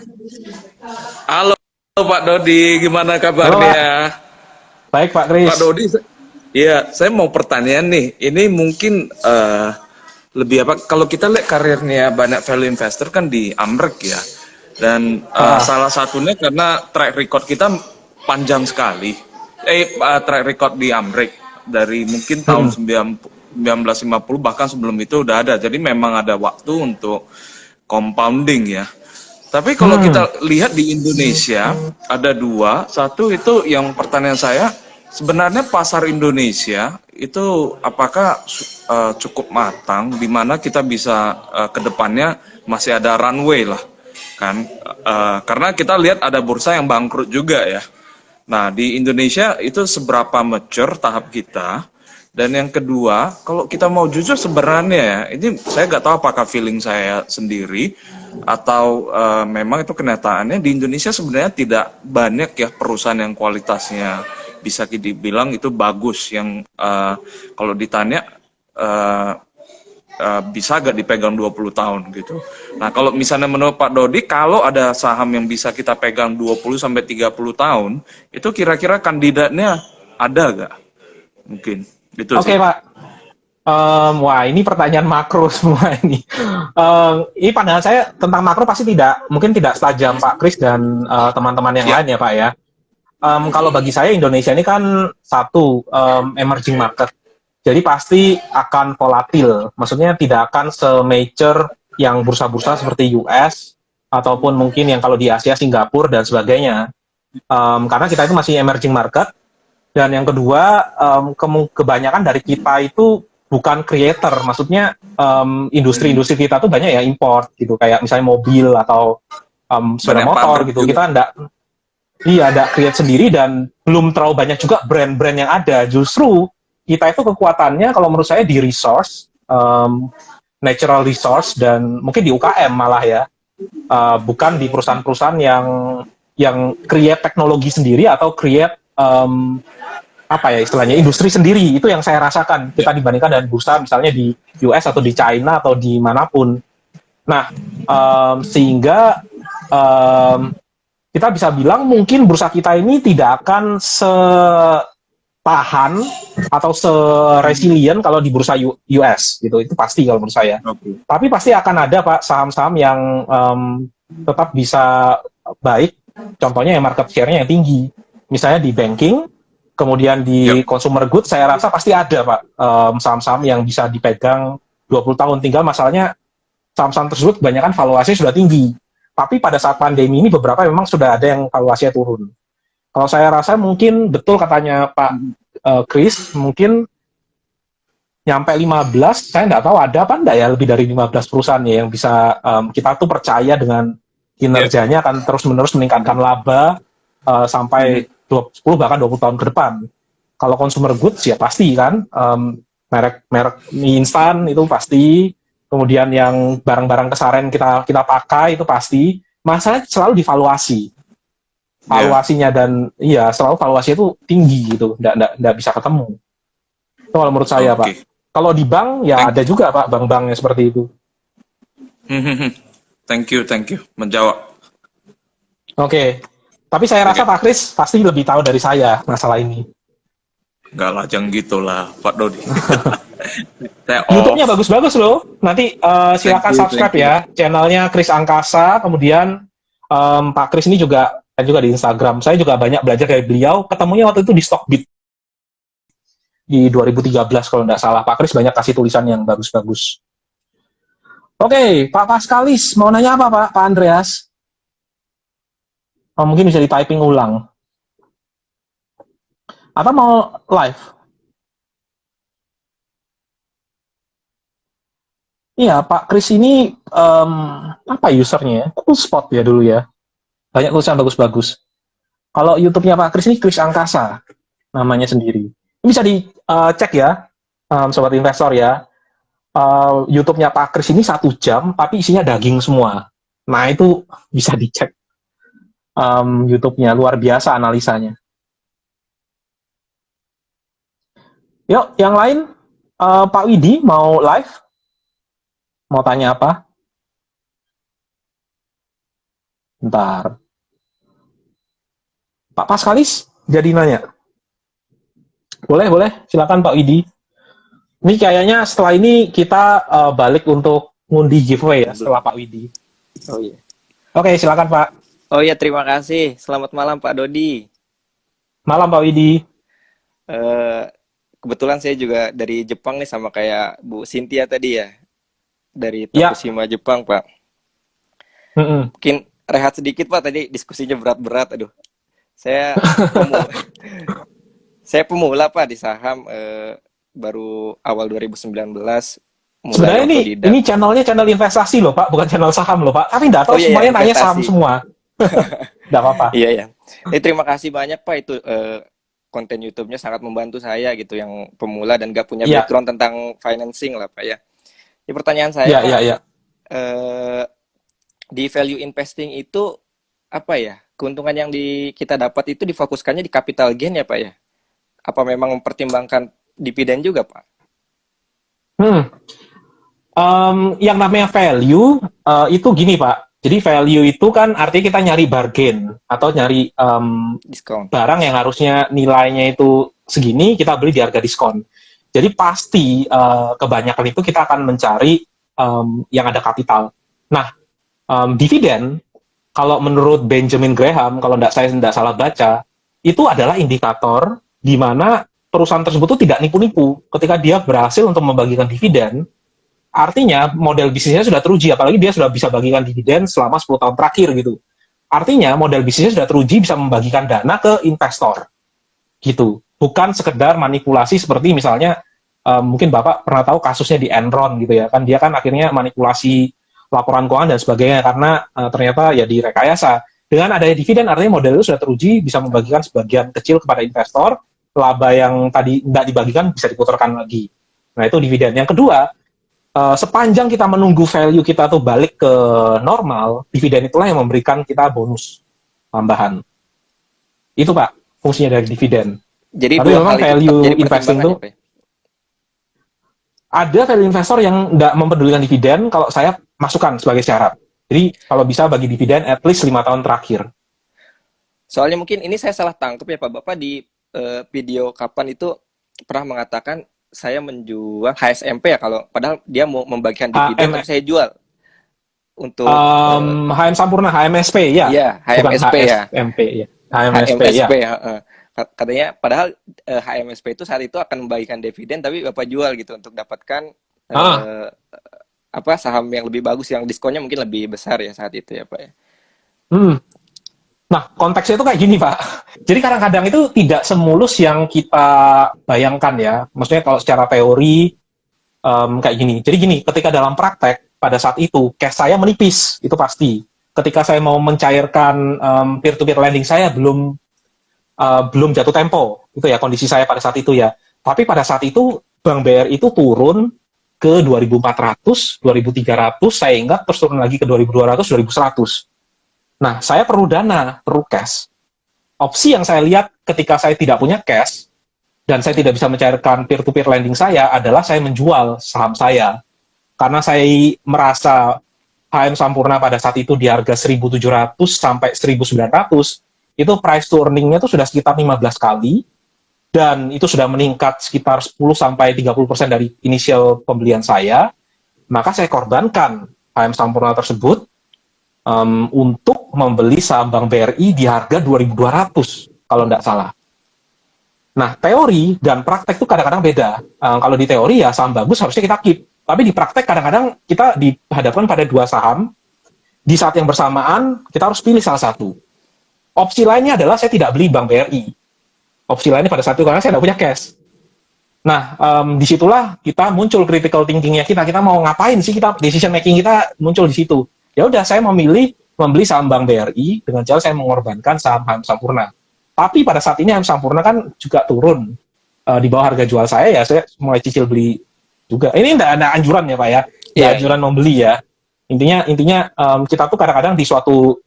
Halo Pak Dodi, gimana kabarnya? Baik, Pak Kris. Pak Dodi, ya saya mau pertanyaan nih. Ini mungkin lebih apa? Kalau kita lihat karirnya banyak value investor kan di Amrek ya, dan salah satunya karena track record kita panjang sekali. Track record di Amrek dari mungkin tahun 1950 bahkan sebelum itu udah ada. Jadi memang ada waktu untuk compounding ya. Tapi kalau kita lihat di Indonesia ada dua. Satu itu yang pertanyaan saya, sebenarnya pasar Indonesia itu apakah cukup matang di mana kita bisa ke depannya masih ada runway lah kan, karena kita lihat ada bursa yang bangkrut juga ya. Nah di Indonesia itu seberapa mature tahap kita. Dan yang kedua, kalau kita mau jujur sebenarnya, ini saya nggak tahu apakah feeling saya sendiri atau memang itu kenyataannya di Indonesia sebenarnya tidak banyak ya perusahaan yang kualitasnya bisa dibilang itu bagus, yang kalau ditanya bisa nggak dipegang 20 tahun gitu. Nah kalau misalnya menurut Pak Dodi, kalau ada saham yang bisa kita pegang 20-30 tahun, itu kira-kira kandidatnya ada nggak? Mungkin. Oke, Pak. Wah, ini pertanyaan makro semua ini. Ini pandangan saya tentang makro pasti mungkin tidak setajam Pak Kris dan teman-teman yang lain ya, Pak ya. Kalau bagi saya Indonesia ini kan satu emerging market, jadi pasti akan volatil. Maksudnya tidak akan se-major yang bursa-bursa seperti US ataupun mungkin yang kalau di Asia Singapura dan sebagainya. Karena kita itu masih emerging market. Dan yang kedua, kebanyakan dari kita itu bukan creator, maksudnya industri-industri kita tuh banyak ya import gitu, kayak misalnya mobil atau sepeda motor gitu. Kita nggak create sendiri dan belum terlalu banyak juga brand-brand yang ada. Justru kita itu kekuatannya kalau menurut saya di resource, natural resource, dan mungkin di UKM malah ya, bukan di perusahaan-perusahaan yang create teknologi sendiri atau create istilahnya industri sendiri. Itu yang saya rasakan kita dibandingkan dengan bursa misalnya di US atau di China atau di manapun. Nah, sehingga kita bisa bilang mungkin bursa kita ini tidak akan setahan atau se-resilient kalau di bursa US gitu. Itu pasti kalau menurut saya. Tapi pasti akan ada Pak saham-saham yang tetap bisa baik. Contohnya yang market share-nya yang tinggi. Misalnya di banking, kemudian di consumer goods, saya rasa pasti ada Pak saham-saham yang bisa dipegang 20 tahun. Tinggal masalahnya saham-saham tersebut kebanyakan valuasinya sudah tinggi. Tapi pada saat pandemi ini beberapa memang sudah ada yang valuasinya turun. Kalau saya rasa mungkin betul katanya Pak Kris, mungkin nyampe 15, saya nggak tahu ada apa enggak ya lebih dari 15 perusahaan ya yang bisa kita tuh percaya dengan kinerjanya akan terus-menerus meningkatkan laba sampai 10 bahkan 20 tahun ke depan. Kalau consumer goods ya pasti kan, merek mie instan itu pasti, kemudian yang barang-barang keseharian kita pakai itu pasti. Masalahnya selalu divaluasi. Valuasinya dan selalu valuasi itu tinggi gitu, nggak bisa ketemu. Itu kalau menurut saya Pak. Kalau di bank ya ada juga Pak bank-bank yang seperti itu. Thank you menjawab. Oke. Tapi saya rasa Pak Kris pasti lebih tahu dari saya masalah ini. Enggak lah, jangan gitulah, Pak Dodi. Saya YouTube-nya bagus-bagus loh. Nanti silakan Thank you, subscribe thank you. ya channelnya Kris Angkasa. Kemudian Pak Kris ini juga dan juga di Instagram. Saya juga banyak belajar dari beliau. Ketemunya waktu itu di Stockbit di 2013 kalau nggak salah. Pak Kris banyak kasih tulisan yang bagus-bagus. Oke, Pak Paskalis mau nanya apa Pak? Pak Andreas? Oh, mungkin bisa di-typing ulang. Atau mau live? Iya, Pak Kris ini apa usernya? Cool Spot ya dulu ya. Banyak tulisan bagus-bagus. Kalau YouTube-nya Pak Kris ini Kris Angkasa namanya sendiri. Ini bisa dicek ya, sobat investor ya. YouTube-nya Pak Kris ini 1 jam, tapi isinya daging semua. Nah itu bisa dicek. YouTube-nya luar biasa analisanya. Yuk, yang lain, Pak Widi mau live? Mau tanya apa? Bentar. Pak Paskalis jadi nanya. Boleh, silakan Pak Widi. Ini kayaknya setelah ini kita balik untuk ngundi giveaway ya setelah Pak Widi. Oh iya. Oke, silakan Pak. Oh iya, terima kasih. Selamat malam Pak Dodi. Malam Pak Widi. Kebetulan saya juga dari Jepang nih sama kayak Bu Cynthia tadi ya. Dari Ya. Tokushima, Jepang, Pak. Mungkin rehat sedikit Pak, tadi diskusinya berat-berat. Aduh. Saya saya pemula Pak di saham, baru awal 2019 mulai Sebenarnya otodidak. ini channel investasi loh Pak, bukan channel saham loh Pak. Tapi nggak tahu Oh, iya, semuanya nanya investasi. saham semua. Nggak apa-apa. Iya ya. Terima kasih banyak Pak, itu konten YouTube-nya sangat membantu saya gitu yang pemula dan gak punya Iya. background tentang financing lah Pak ya. Ini pertanyaan saya Iya, Pak, iya, iya. di value investing itu apa ya? Keuntungan yang kita dapat itu difokuskannya di capital gain ya Pak ya? Apa memang mempertimbangkan dividen juga Pak? Yang namanya value itu gini Pak. Jadi value itu kan artinya kita nyari bargain atau nyari Diskon. barang yang harusnya nilainya itu segini, kita beli di harga diskon. Jadi pasti kebanyakan itu kita akan mencari yang ada kapital. Nah, dividen, kalau menurut Benjamin Graham, kalau saya tidak salah baca, itu adalah indikator di mana perusahaan tersebut itu tidak nipu-nipu. Ketika dia berhasil untuk membagikan dividen, artinya model bisnisnya sudah teruji, apalagi dia sudah bisa bagikan dividen selama 10 tahun terakhir gitu. Artinya model bisnisnya sudah teruji bisa membagikan dana ke investor. Gitu. Bukan sekedar manipulasi seperti misalnya mungkin Bapak pernah tahu kasusnya di Enron gitu ya. Kan dia kan akhirnya manipulasi laporan keuangan dan sebagainya karena ternyata ya direkayasa. Dengan adanya dividen artinya model itu sudah teruji bisa membagikan sebagian kecil kepada investor, laba yang tadi tidak dibagikan bisa diputarkan lagi. Nah, itu dividen. Yang kedua, sepanjang kita menunggu value kita tuh balik ke normal, dividen itulah yang memberikan kita bonus tambahan. Itu Pak, fungsinya dari dividen. Jadi Tapi dua memang hal itu value tetap jadi investing pertimbangan tuh ya Pak ya? ada value investor yang nggak mempedulikan dividen, kalau saya masukkan sebagai syarat. Jadi kalau bisa bagi dividen at least 5 tahun terakhir. Soalnya mungkin ini saya salah tangkap ya Pak. Bapak di video kapan itu pernah mengatakan saya menjual HSMP ya, kalau padahal dia mau membagikan dividen tapi saya jual untuk HM Sampurna, HMSP ya. iya, HMSP ya. HMP ya. HMSP ya. HMSP ya. Katanya padahal HMSP itu saat itu akan membagikan dividen tapi Bapak jual gitu untuk dapatkan saham yang lebih bagus, yang diskonnya mungkin lebih besar ya saat itu ya Pak ya. Nah, konteksnya itu kayak gini, Pak. Jadi kadang-kadang itu tidak semulus yang kita bayangkan ya. Maksudnya kalau secara teori kayak gini. Jadi gini, ketika dalam praktek, pada saat itu, cash saya menipis, itu pasti. Ketika saya mau mencairkan peer-to-peer lending saya, belum jatuh tempo. Itu ya kondisi saya pada saat itu ya. Tapi pada saat itu, Bank BRI itu turun ke 2.400, 2.300, saya ingat, terus turun lagi ke 2.200, 2.100. Nah, saya perlu dana, perlu cash. Opsi yang saya lihat ketika saya tidak punya cash, dan saya tidak bisa mencairkan peer-to-peer lending saya, adalah saya menjual saham saya. Karena saya merasa HM Sampurna pada saat itu di harga 1.700 sampai 1.900, itu price to earning-nya itu sudah sekitar 15 kali, dan itu sudah meningkat sekitar 10-30% dari initial pembelian saya, maka saya korbankan HM Sampurna tersebut untuk membeli saham Bank BRI di harga 2.200 kalau tidak salah. Nah, teori dan praktek itu kadang-kadang beda. Kalau di teori ya saham bagus harusnya kita keep. Tapi di praktek kadang-kadang kita dihadapkan pada dua saham, di saat yang bersamaan kita harus pilih salah satu. Opsi lainnya adalah saya tidak beli Bank BRI. Opsi lainnya pada saat itu karena saya tidak punya cash. Nah, disitulah kita muncul critical thinking-nya kita. Kita mau ngapain sih, kita decision making kita muncul di situ. Ya udah, saya memilih membeli saham Bank BRI dengan cara saya mengorbankan saham HM Sampurna. Tapi pada saat ini HM Sampurna kan juga turun di bawah harga jual saya, ya saya mulai cicil beli juga. Ini tidak ada anjuran ya Pak ya, tidak anjuran membeli ya. Intinya kita tuh kadang-kadang di suatu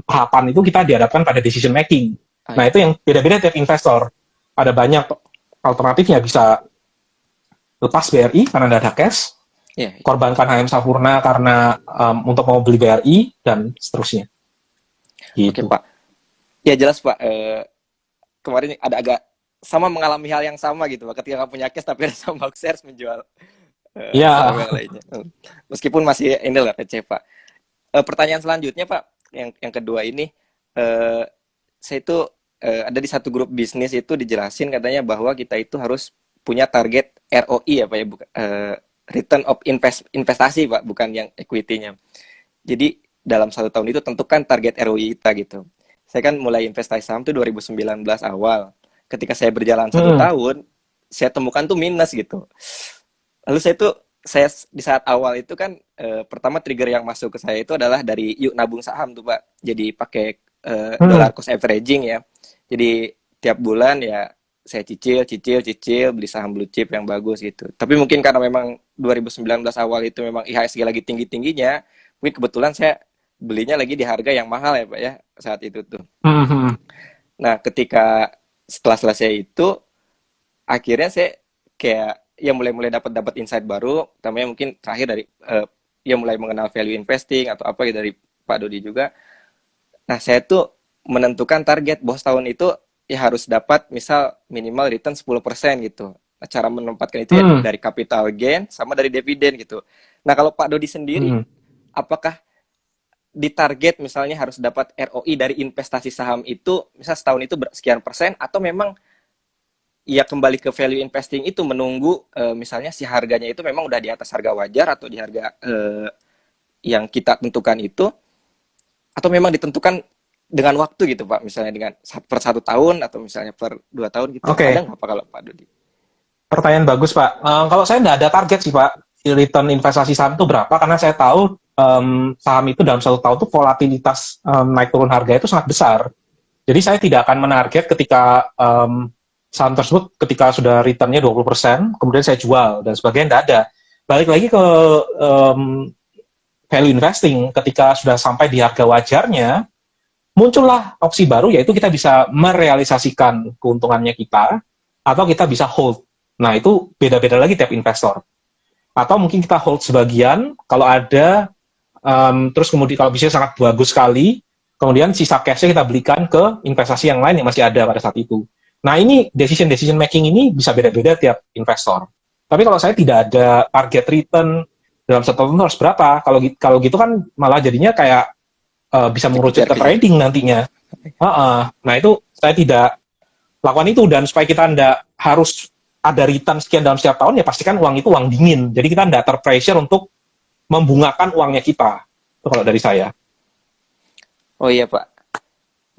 tahapan itu kita dihadapkan pada decision making. Nah itu yang beda-beda tiap investor. Ada banyak alternatifnya, bisa lepas BRI karena tidak ada cash, korbankan HM Sampurna karena untuk mau beli BRI dan seterusnya. Gitu. Oke Pak. Ya jelas Pak, kemarin ada agak sama mengalami hal yang sama gitu Pak, ketika nggak punya cash tapi ada saham bagus harus menjual saham yang lainnya. Meskipun masih ini lah receh Pak. Pertanyaan selanjutnya Pak, yang kedua ini, saya itu ada di satu grup bisnis itu dijelasin katanya bahwa kita itu harus punya target ROI ya Pak ya, return of investasi Pak, bukan yang equity-nya. Jadi dalam 1 tahun itu tentukan target ROI kita gitu. Saya kan mulai investasi saham tuh 2019 awal. Ketika saya berjalan 1 tahun, saya temukan tuh minus gitu. Lalu saya di saat awal itu kan pertama trigger yang masuk ke saya itu adalah dari yuk nabung saham tuh Pak. Jadi pakai dollar cost averaging ya. Jadi tiap bulan ya saya cicil beli saham blue chip yang bagus gitu. Tapi mungkin karena memang 2019 awal itu memang IHSG lagi tinggi-tingginya, mungkin kebetulan saya belinya lagi di harga yang mahal ya Pak ya saat itu tuh. Nah ketika setelah selesai itu akhirnya saya kayak ya mulai dapat insight baru, namanya mungkin terakhir dari ya mulai mengenal value investing atau apa gitu dari Pak Dodi juga. Nah saya tuh menentukan target bahwa tahun itu ya harus dapat misal minimal return 10% gitu. Nah, cara menempatkan itu ya dari capital gain sama dari dividen gitu. Nah kalau Pak Dodi sendiri apakah di target misalnya harus dapat ROI dari investasi saham itu misal setahun itu sekian persen, atau memang ya kembali ke value investing itu menunggu misalnya si harganya itu memang udah di atas harga wajar atau di harga yang kita tentukan itu, atau memang ditentukan dengan waktu gitu Pak, misalnya dengan per 1 tahun atau misalnya per 2 tahun gitu. Ada nggak Pak kalau Pak Dodi? Pertanyaan bagus Pak. Kalau saya nggak ada target sih Pak, return investasi saham itu berapa, karena saya tahu saham itu dalam 1 tahun itu volatilitas naik turun harga itu sangat besar. Jadi saya tidak akan menarget ketika saham tersebut ketika sudah returnnya 20%, kemudian saya jual dan sebagainya, tidak ada. Balik lagi ke value investing, ketika sudah sampai di harga wajarnya, muncullah opsi baru, yaitu kita bisa merealisasikan keuntungannya kita, atau kita bisa hold. Nah itu beda-beda lagi tiap investor. Atau mungkin kita hold sebagian, kalau ada terus kemudian kalau bisa sangat bagus sekali, kemudian sisa cash-nya kita belikan ke investasi yang lain yang masih ada pada saat itu. Nah ini decision making ini bisa beda-beda tiap investor. Tapi kalau saya tidak ada target return dalam 1 tahun harus berapa, kalau gitu kan malah jadinya kayak bisa mengerucut ke trading nantinya. Nah itu saya tidak lakukan itu, dan supaya kita tidak harus ada return sekian dalam setiap tahun, ya pastikan uang itu uang dingin. Jadi kita tidak terpressure untuk membungakan uangnya kita. Itu kalau dari saya. Oh iya Pak.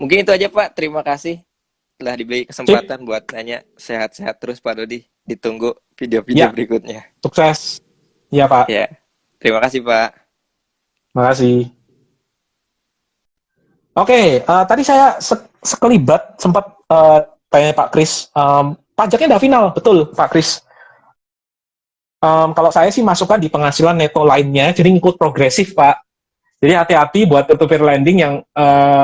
Mungkin itu aja Pak. Terima kasih telah diberi kesempatan buat nanya. Sehat-sehat terus Pak Dodi. Ditunggu video-video berikutnya. Sukses. Iya Pak. Ya. Terima kasih Pak. Terima kasih. Oke, tadi saya sekelibat sempat tanya Pak Kris. Pajaknya udah final, betul Pak Kris. Kalau saya sih masukkan di penghasilan neto lainnya, jadi ngikut progresif Pak. Jadi hati-hati buat peer-to-peer lending yang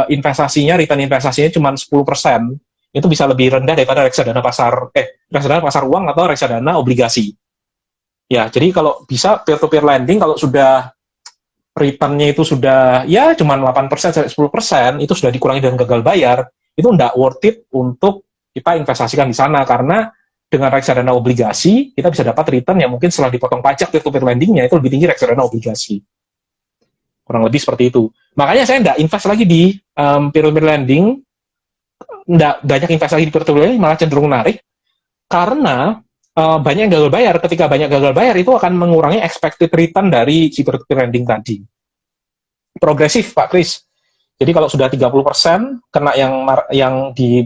return investasinya cuma 10%. Itu bisa lebih rendah daripada reksadana pasar uang atau reksadana obligasi. Ya, jadi kalau bisa peer-to-peer lending kalau sudah return-nya itu sudah ya cuma 8% sampai 10%, itu sudah dikurangi dengan gagal bayar, itu nggak worth it untuk kita investasikan di sana, karena dengan reksadana obligasi kita bisa dapat return yang mungkin setelah dipotong pajak peer-to-peer lending-nya itu lebih tinggi reksadana obligasi. Kurang lebih seperti itu. Makanya saya nggak invest lagi di peer-to-peer lending, nggak banyak invest lagi di peer-to-peer lending, malah cenderung narik, karena banyak yang gagal bayar. Ketika banyak gagal bayar, itu akan mengurangi expected return dari si peer-to-peer lending tadi. Progresif, Pak Kris. Jadi kalau sudah 30%, kena yang di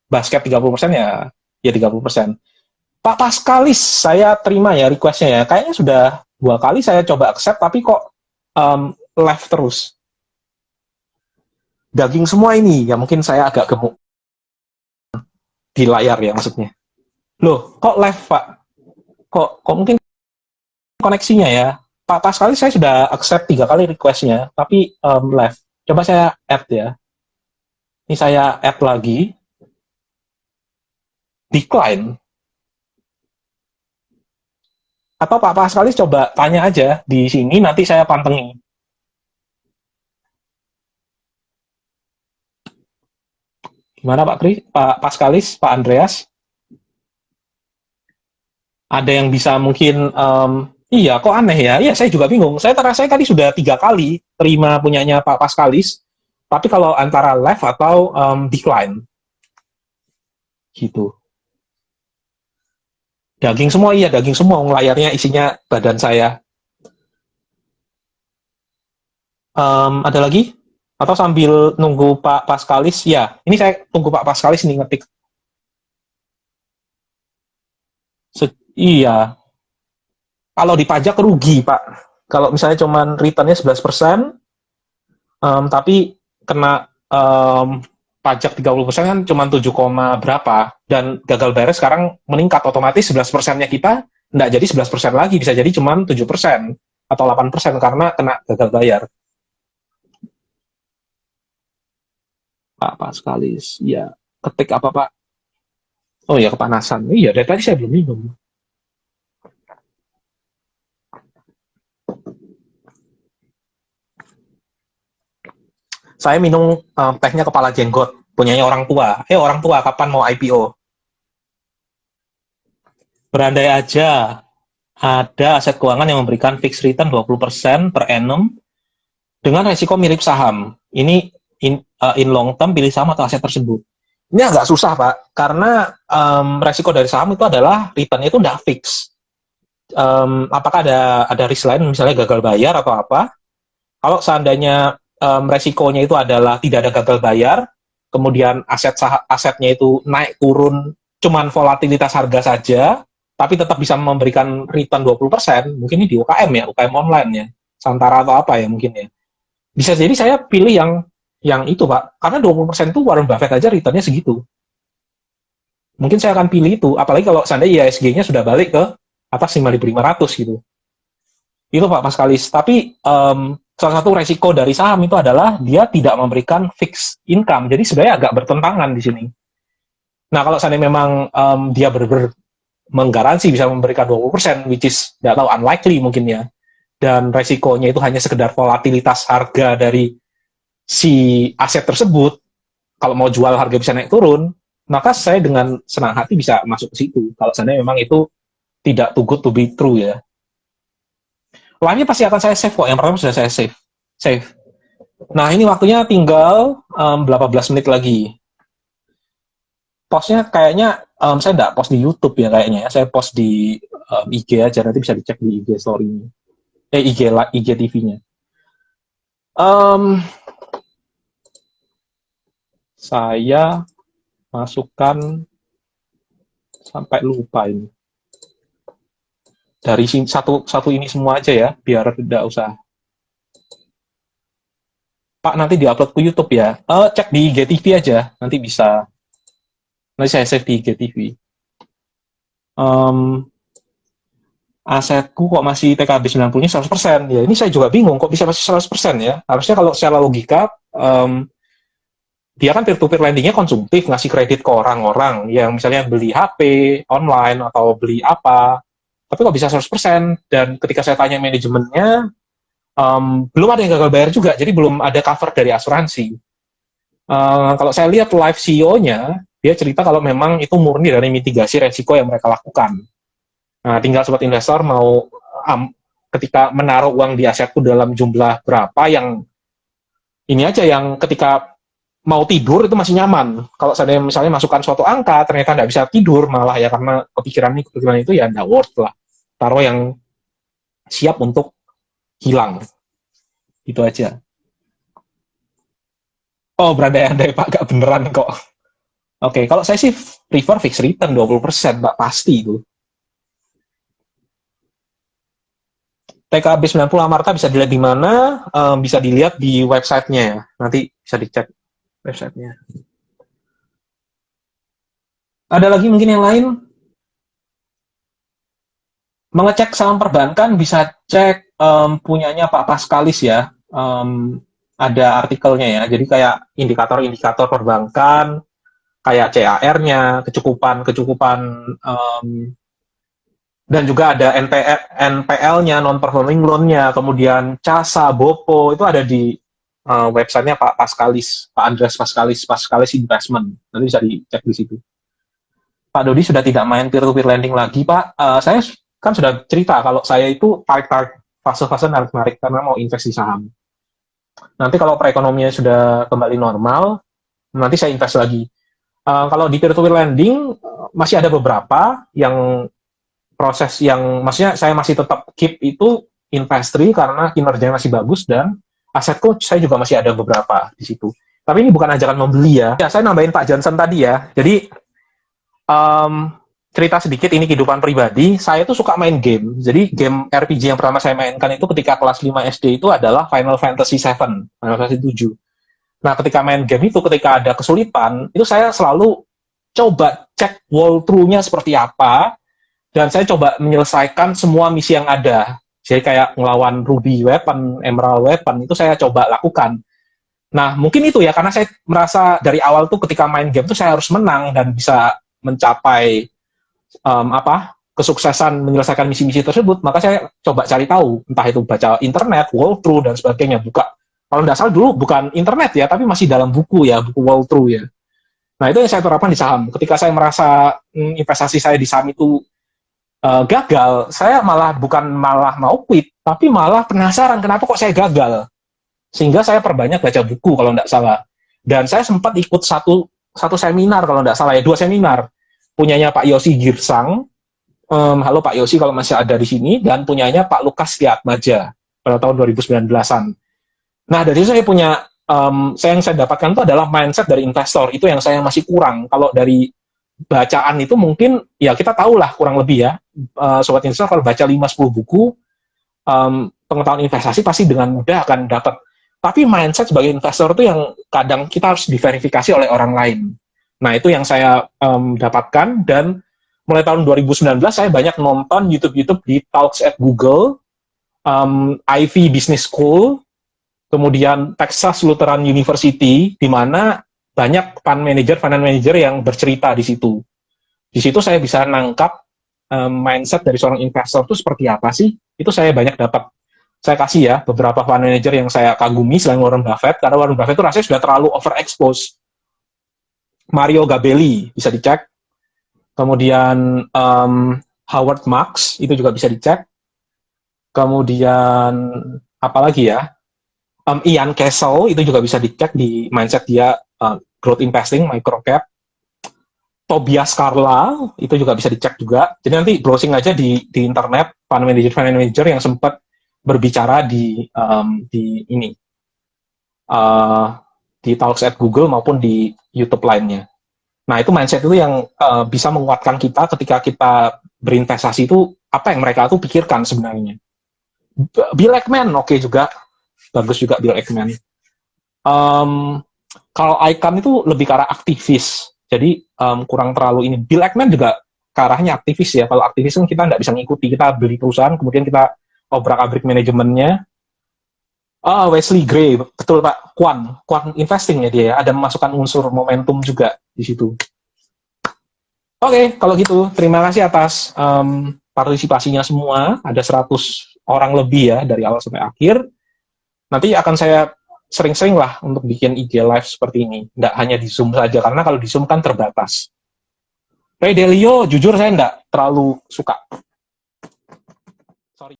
basket 30% ya 30%. Pak Paskalis, saya terima ya request-nya ya. Kayaknya sudah 2 kali saya coba accept, tapi kok left terus. Daging semua ini, ya mungkin saya agak gemuk di layar ya maksudnya. Loh, kok left Pak? Kok mungkin koneksinya ya? Pak Paskalis saya sudah accept 3 kali request-nya, tapi left. Coba saya add ya. Ini saya add lagi. Decline. Atau Pak Paskalis coba tanya aja di sini, nanti saya pantengin. Gimana Pak Kris, Pak Paskalis, Pak Andreas? Ada yang bisa mungkin, iya kok aneh ya? Iya saya juga bingung. Saya tadi sudah 3 kali terima punyanya Pak Paskalis, tapi kalau antara left atau decline, gitu. Daging semua, iya daging semua, layarnya isinya badan saya. Ada lagi? Atau sambil nunggu Pak Paskalis? Ya, ini saya tunggu Pak Paskalis nih ngetik. Iya. Kalau dipajak rugi, Pak. Kalau misalnya cuman return-nya 11%, tapi kena pajak 30% kan cuma 7, berapa, dan gagal bayar sekarang meningkat otomatis 11%-nya kita nggak jadi 11% lagi, bisa jadi cuma 7% atau 8% karena kena gagal bayar. Pak Paskalis, ya ketik apa Pak? Oh ya kepanasan. Iya dari tadi saya belum minum. Saya minum tehnya kepala jenggot, punyanya orang tua. Orang tua, kapan mau IPO? Berandai aja, ada aset keuangan yang memberikan fixed return 20% per annum dengan resiko mirip saham. Ini in long term, pilih saham atau aset tersebut. Ini agak susah, Pak, karena resiko dari saham itu adalah return-nya itu tidak fix. Apakah ada risk lain, misalnya gagal bayar atau apa? Kalau seandainya resikonya itu adalah tidak ada gagal bayar, kemudian asetnya itu naik turun, cuman volatilitas harga saja, tapi tetap bisa memberikan return 20%, mungkin ini di UKM ya, UKM online ya, Santara atau apa ya mungkin ya. Bisa jadi saya pilih yang itu Pak, karena 20% itu Warren Buffett aja returnnya segitu. Mungkin saya akan pilih itu, apalagi kalau seandainya IHSG-nya sudah balik ke atas 5.500 gitu. Itu Pak Paskalis, tapi salah satu resiko dari saham itu adalah dia tidak memberikan fixed income, jadi sebenarnya agak bertentangan di sini. Nah, kalau seandainya memang dia benar-benar menggaransi bisa memberikan 20%, which is tidak tahu unlikely mungkin ya, dan resikonya itu hanya sekedar volatilitas harga dari si aset tersebut, kalau mau jual harga bisa naik turun, maka saya dengan senang hati bisa masuk ke situ, kalau seandainya memang itu tidak too good to be true ya. Lainnya pasti akan saya save kok. Yang pertama sudah saya save. Nah, ini waktunya tinggal 18 menit lagi. Postnya kayaknya saya nggak post di YouTube ya kayaknya ya. Saya post di IG aja. Nanti bisa dicek di IG story-nya. IG TV-nya. Saya masukkan sampai lupa ini. Dari satu ini semua aja ya, biar tidak usah. Pak, nanti diupload ke YouTube ya. Cek di IGTV aja, nanti bisa. Nanti saya save di IGTV. Asetku kok masih TKB 90-nya 100%. Ya, ini saya juga bingung, kok bisa masih 100% ya. Harusnya kalau secara logika, dia kan peer-to-peer lending-nya konsumtif, ngasih kredit ke orang-orang yang misalnya beli HP online atau beli apa. Tapi kok bisa 100%, dan ketika saya tanya manajemennya, belum ada yang gagal bayar juga, jadi belum ada cover dari asuransi. Kalau saya lihat live CEO-nya, dia cerita kalau memang itu murni dari mitigasi resiko yang mereka lakukan. Nah, tinggal sobat investor mau ketika menaruh uang di asetku dalam jumlah berapa yang ini aja, yang ketika mau tidur itu masih nyaman. Kalau saya misalnya masukkan suatu angka, ternyata nggak bisa tidur malah ya karena kepikiran itu ya nggak worth lah. Taruh yang siap untuk hilang. Itu aja. Oh, berandai-andai Pak, gak beneran kok. Oke, kalau saya sih prefer fixed return 20%, Pak, pasti itu. TKB 90 Amarta bisa dilihat di mana? Bisa dilihat di websitenya ya. Nanti bisa dicek websitenya. Ada lagi mungkin yang lain? Mengecek saham perbankan bisa cek punyanya Pak Paskalis ya. Ada artikelnya ya. Jadi kayak indikator-indikator perbankan, kayak CAR-nya, kecukupan dan juga ada NPL-nya, non-performing loan-nya, kemudian CASA, BOPO, itu ada di websitenya Pak Paskalis, Pak Andreas Paskalis Investment. Nanti bisa dicek di situ. Pak Dodi sudah tidak main peer-to-peer lending lagi, Pak. Saya kan sudah cerita kalau saya itu tarik-tarik fase-fase narik-narik karena mau invest di saham. Nanti kalau perekonomiannya sudah kembali normal, nanti saya invest lagi. Kalau di peer-to-peer lending, masih ada beberapa yang proses yang, maksudnya saya masih tetap keep itu investri karena kinerjanya masih bagus dan asetku saya juga masih ada beberapa di situ. Tapi ini bukan ajakan membeli ya. Ya, saya nambahin Pak Johnson tadi ya. Jadi, cerita sedikit ini kehidupan pribadi, saya tuh suka main game. Jadi game RPG yang pertama saya mainkan itu ketika kelas 5 SD itu adalah Final Fantasy 7, Final Fantasy 7. Nah, ketika main game itu, ketika ada kesulitan, itu saya selalu coba cek walkthrough-nya seperti apa, dan saya coba menyelesaikan semua misi yang ada. Jadi kayak ngelawan Ruby Weapon, Emerald Weapon, itu saya coba lakukan. Nah, mungkin itu ya, karena saya merasa dari awal tuh ketika main game tuh saya harus menang dan bisa mencapai kesuksesan menyelesaikan misi-misi tersebut, maka saya coba cari tahu, entah itu baca internet, walkthrough, dan sebagainya. Kalau nggak salah dulu bukan internet ya, tapi masih dalam buku ya, buku walkthrough ya. Nah, itu yang saya terapkan di saham. Ketika saya merasa investasi saya di saham itu gagal, saya bukan malah mau quit, tapi malah penasaran kenapa kok saya gagal. Sehingga saya perbanyak baca buku kalau nggak salah. Dan saya sempat ikut satu seminar kalau nggak salah ya, 2 seminar. Punyanya Pak Yosi Girsang, halo Pak Yosi kalau masih ada di sini, dan punyanya Pak Lukas Tiatmaja pada tahun 2019-an. Nah, dari itu saya punya, yang saya dapatkan itu adalah mindset dari investor, itu yang saya masih kurang. Kalau dari bacaan itu mungkin, ya kita tahulah kurang lebih ya, Sobat Investor kalau baca 5-10 buku, pengetahuan investasi pasti dengan mudah akan dapat. Tapi mindset sebagai investor itu yang kadang kita harus diverifikasi oleh orang lain. Nah, itu yang saya dapatkan, dan mulai tahun 2019 saya banyak nonton YouTube di Talks at Google, Ivy Business School, kemudian Texas Lutheran University, di mana banyak finance manager yang bercerita di situ. Di situ saya bisa nangkap mindset dari seorang investor itu seperti apa sih? Itu saya banyak dapat. Saya kasih ya beberapa fund manager yang saya kagumi selain Warren Buffett, karena Warren Buffett itu rasanya sudah terlalu overexposed. Mario Gabelli bisa dicek, kemudian Howard Marks itu juga bisa dicek, kemudian apalagi ya, Ian Castle itu juga bisa dicek di mindset dia, growth investing, microcap. Tobias Carla itu juga bisa dicek juga. Jadi nanti browsing aja di internet fund manager yang sempat berbicara di Talks at Google maupun di YouTube lainnya. Nah, itu mindset itu yang bisa menguatkan kita ketika kita berinvestasi itu, apa yang mereka tuh pikirkan sebenarnya. Bill Ackman, oke juga. Bagus juga Bill Ackman. Kalau Icahn itu lebih ke arah aktivis. Jadi kurang terlalu ini. Bill Ackman juga ke arahnya aktivis ya. Kalau aktivis kan kita nggak bisa ngikuti. Kita beli perusahaan, kemudian kita obrak-abrik manajemennya. Wesley Gray, betul Pak, quant investing ya dia ya, ada memasukkan unsur momentum juga di situ. Oke, kalau gitu terima kasih atas partisipasinya semua, ada 100 orang lebih ya dari awal sampai akhir. nanti akan saya sering-sering lah untuk bikin IG live seperti ini. Nggak hanya di Zoom saja, karena kalau di Zoom kan terbatas. Ray Dalio, jujur saya nggak terlalu suka.